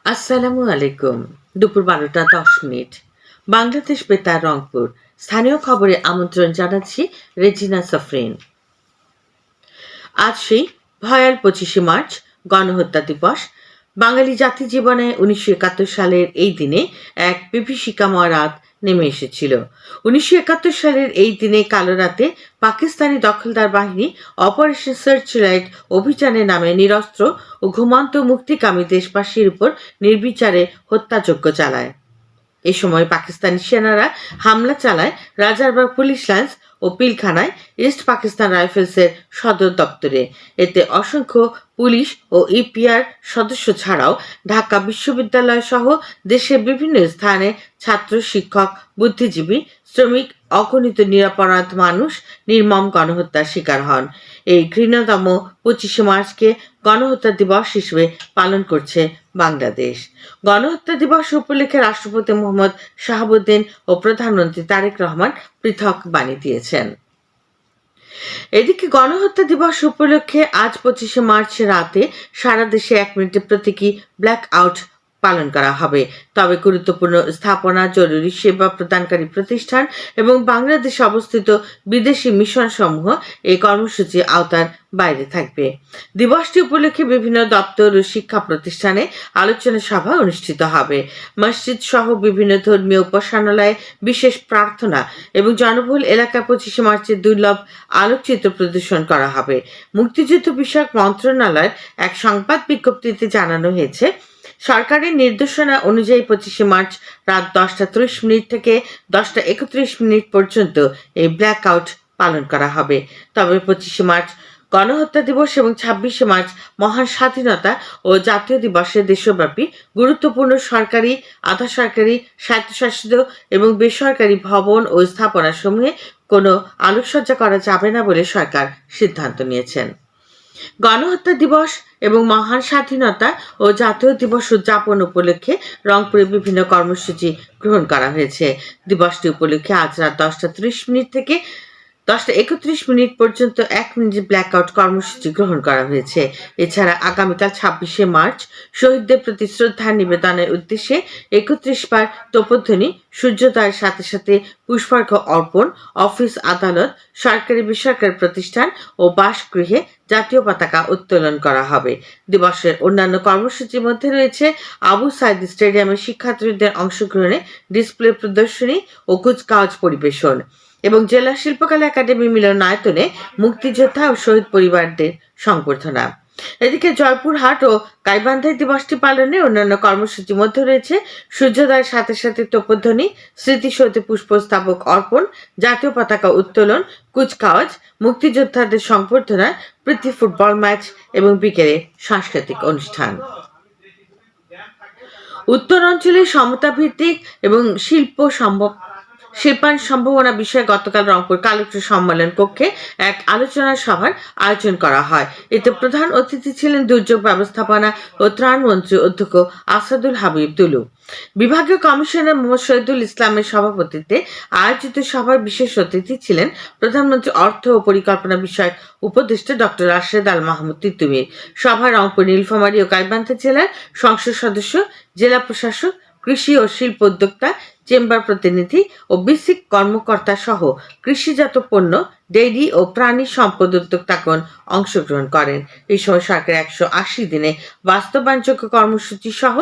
আসসালামু আলাইকুম। দুপুর 12টা 10 মিনিট। বাংলাদেশ বেতার রংপুর। স্থানীয় খবরে আমন্ত্রণ জানাচ্ছি রেজিনা সাফরিন। আজ সেই ভয়াল 25শে মার্চ, গণহত্যা দিবস। বাঙালি জাতি জীবনে 1971 সালের এই দিনে এক বিভীষিকাময় রাত নেমে এসেছিল। 1971 সালের এই দিনে কালো রাতে পাকিস্তানি দখলদার বাহিনী অপারেশন সার্চলাইট অভিযানের নামে নিরস্ত্র ও ঘুমন্ত মুক্তিকামী দেশবাসীর উপর নির্বিচারে হত্যাযজ্ঞ চালায়। এ সময় পাকিস্তানি সেনারা হামলা চালায় রাজারবাগ পুলিশ লাইন্স ও পিলখানায়, ইস্ট পাকিস্তান রাইফেলসের সদর দপ্তরে। এতে অসংখ্য পুলিশ ও ইপিআর সদস্য ছাড়াও ঢাকা বিশ্ববিদ্যালয় সহ দেশের বিভিন্ন স্থানে ছাত্র, শিক্ষক, বুদ্ধিজীবী, শ্রমিক, অগণিত নিরপরাধ মানুষ নির্মম গণহত্যার শিকার হন। এই ঘৃণ্যতম 25শে মার্চকে গণহত্যা দিবস হিসেবে পালন করছে বাংলাদেশ। গণহত্যা দিবস উপলক্ষে রাষ্ট্রপতি মোহাম্মদ শাহাবুদ্দিন ও প্রধানমন্ত্রী তারেক রহমান পৃথক বাণী দিয়েছেন। এদিকে গণহত্যা দিবস উপলক্ষে আজ 25শে মার্চ রাতে সারা দেশে 1 মিনিটের প্রতীকী ব্ল্যাক আউট পালন করা হবে। তবে গুরুত্বপূর্ণ স্থাপনা, জরুরি সেবা প্রদানকারী প্রতিষ্ঠান এবং বাংলাদেশে অবস্থিত বিদেশি মিশন সমূহ এই কর্মসূচির আওতার বাইরে থাকবে। দিবসটি উপলক্ষে বিভিন্ন দপ্তর ও শিক্ষা প্রতিষ্ঠানে আলোচনা সভা অনুষ্ঠিত হবে। মসজিদ সহ বিভিন্ন ধর্মীয় উপাসনালয়ে বিশেষ প্রার্থনা এবং জনবহুল এলাকা 25শে মার্চের দুর্লভ আলোকচিত্র প্রদর্শন করা হবে। মুক্তিযুদ্ধ বিষয়ক মন্ত্রণালয়ের এক সংবাদ বিজ্ঞপ্তিতে জানানো হয়েছে, সরকারের নির্দেশনা অনুযায়ী 25শে মার্চ রাত 10টা 30 মিনিট থেকে 10টা 31 মিনিট পর্যন্ত এই ব্ল্যাক আউট পালন করা হবে। তবে 25শে মার্চ গণহত্যা দিবস এবং 26শে মার্চ মহান স্বাধীনতা ও জাতীয় দিবসে দেশব্যাপী গুরুত্বপূর্ণ সরকারি, আধা সরকারি, স্বায়ত্তশাসিত এবং বেসরকারি ভবন ও স্থাপনাসমূহে কোনো আলোকসজ্জা করা যাবে না বলে সরকার সিদ্ধান্ত নিয়েছেন। গণহত্যা দিবস এবং মহান স্বাধীনতা ও জাতীয় দিবস উদযাপন উপলক্ষে রংপুরে বিভিন্ন কর্মসূচি গ্রহণ করা হয়েছে। দিবসটি উপলক্ষে আজ রাত 10টা 30 মিনিট থেকে 10টা 31 মিনিট পর্যন্ত 1 মিনিট ব্ল্যাকআউট কর্মসূচি গ্রহণ করা হয়েছে। এছাড়া আগামীকাল 26শে মার্চ শহীদদের প্রতি শ্রদ্ধা নিবেদনের উদ্দেশ্যে 31 বার তোপধ্বনি, সূর্যোদয়ের সাথে সাথে পুষ্পার্ঘ অর্পণ, অফিস, আদালত, সরকারি বেসরকারি প্রতিষ্ঠান ও বাসগৃহে জাতীয় পতাকা উত্তোলন করা হবে। দিবসের অন্যান্য কর্মসূচির মধ্যে রয়েছে আবু সাইদ স্টেডিয়ামে শিক্ষার্থীদের অংশগ্রহণে ডিসপ্লে প্রদর্শনী ও কুচকাওয়াজ পরিবেশন এবং জেলা শিল্পকলা একাডেমি মিলনায়তনে মুক্তিযোদ্ধা ও শহীদ পরিবারদের সংবর্ধনা। এদিকে জয়পুরহাট ও গাইবান্ধায় দিবসটি পালনে অন্যান্য কর্মসূচির মধ্যে রয়েছে সূর্যোদয়ের সাথে সাথে তোপধ্বনি, স্মৃতিসৌধে পুষ্পস্তবক অর্পণ, জাতীয় পতাকা উত্তোলন, কুচকাওয়াজ, মুক্তিযোদ্ধাদের সংবর্ধনা, প্রীতি ফুটবল ম্যাচ এবং বিকেলে সাংস্কৃতিক অনুষ্ঠান। উত্তর অঞ্চলের সমতা ভিত্তিক এবং শিল্পায়ন সম্ভাবনা বিষয়ে গতকাল রংপুর কালেক্টর সম্মেলন কক্ষে এক আলোচনা সভার আয়োজন করা হয়। এতে প্রধান অতিথি ছিলেন দুর্যোগ ব্যবস্থাপনা ও ত্রাণ মন্ত্রী অধ্যক্ষ আসাদুল হাবিব দুলু। বিভাগীয় কমিশনার মোহাম্মদ শহীদুল ইসলামের সভাপতিত্বে আয়োজিত সভায় বিশেষ অতিথি ছিলেন প্রধানমন্ত্রী অর্থ ও পরিকল্পনা বিষয়ক উপদেষ্টা ডক্টর রাশেদ আল মাহমুদ তিতুমির। সভায় রংপুর, নীলফামারী ও গাইবান্ধা জেলার সংসদ সদস্য, জেলা প্রশাসক, কৃষি ও শিল্প উদ্যোক্তা, চেম্বার প্রতিনিধি ও বেসিক কর্মকর্তা সহ কৃষিজাত পণ্য, ডেইরি ও প্রাণী সম্পদ উদ্যোক্তাগণ অংশগ্রহণ করেন। এই সময় সরকার 180 দিনে বাস্তবায়নযোগ্য কর্মসূচি সহ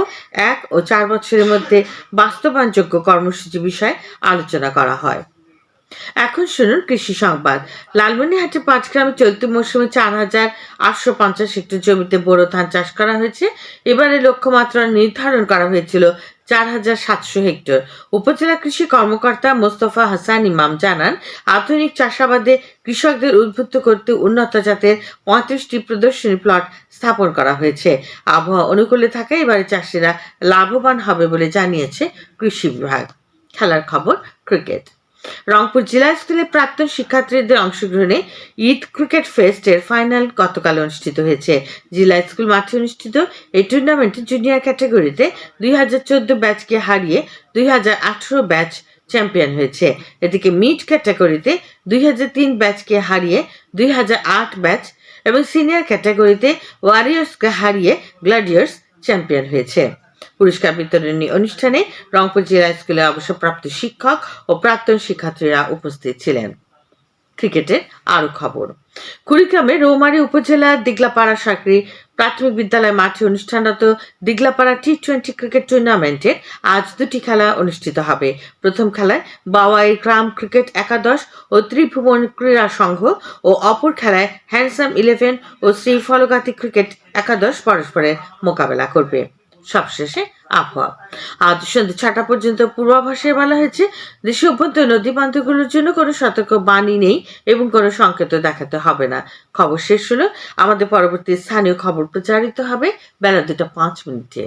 1 ও 4 বছরের মধ্যে বাস্তবায়নযোগ্য কর্মসূচি বিষয়ে আলোচনা করা হয়। এখন শুনুন কৃষি সংবাদ। লালমনিরহাটে 5 গ্রামে চলতি মৌসুমে 4850 হেক্টর জমিতে বোরো ধান চাষ করা হয়েছে। এবারে লক্ষ্যমাত্রা নির্ধারণ করা হয়েছিল 4700 হেক্টর। উপজেলা কৃষি কর্মকর্তা মোস্তফা হাসান ইমাম জানান, আধুনিক চাষাবাদে কৃষকদের উদ্বুদ্ধ করতে উন্নত জাতের 35টি প্রদর্শনী প্লট স্থাপন করা হয়েছে। আবহাওয়া অনুকূলে থাকায় এবারে চাষিরা লাভবান হবে বলে জানিয়েছে কৃষি বিভাগ। খেলার খবর, ক্রিকেট। রংপুর জেলা স্কুলে প্রাক্তন শিক্ষার্থীদের অংশগ্রহণে ঈদ ক্রিকেট ফেস্টের ফাইনাল গতকাল অনুষ্ঠিত হয়েছে। জেলা স্কুল মাঠে অনুষ্ঠিত এই টুর্নামেন্টে জুনিয়র ক্যাটাগরিতে 2014 ব্যাচকে হারিয়ে 2018 ব্যাচ চ্যাম্পিয়ন হয়েছে। এদিকে মিড ক্যাটাগরিতে 2003 ব্যাচকে হারিয়ে 2008 ব্যাচ এবং সিনিয়র ক্যাটাগরিতে ওয়ারিয়র্সকে হারিয়ে গ্ল্যাডিয়ার্স চ্যাম্পিয়ন হয়েছে। পুরস্কার বিতরণী অনুষ্ঠানে রংপুর জেলা স্কুলের অবসরপ্রাপ্ত শিক্ষক ও প্রাক্তন শিক্ষার্থীরা উপস্থিত ছিলেন। ক্রিকেটের আরো খবর। কুড়িগ্রামের রৌমারী উপজেলার দিগলাপাড়া সরকারি প্রাথমিক বিদ্যালয় মাঠে অনুষ্ঠানরত দিগলাপাড়া টি-20 ক্রিকেট টুর্নামেন্টে আজ দুটি খেলা অনুষ্ঠিত হবে। প্রথম খেলায় বাওয়াই গ্রাম ক্রিকেট একাদশ ও ত্রিভুবন ক্রীড়া সংঘ ও অপর খেলায় হ্যান্ডসাম 11 ও শ্রী ফলগাতি ক্রিকেট একাদশ পরস্পরের মোকাবেলা করবে। সবশেষে আবহাওয়া। আজ সন্ধ্যা 6টা পর্যন্ত পূর্বাভাসে বলা হয়েছে দেশের অভ্যন্তরীণ নদী বাঁধগুলোর জন্য কোনো সতর্ক বাণী নেই এবং কোনো সংকেত দেখাতে হবে না। খবর শেষ হলো। আমাদের পরবর্তী স্থানীয় খবর প্রচারিত হবে বেলা 2টা 5 মিনিটে।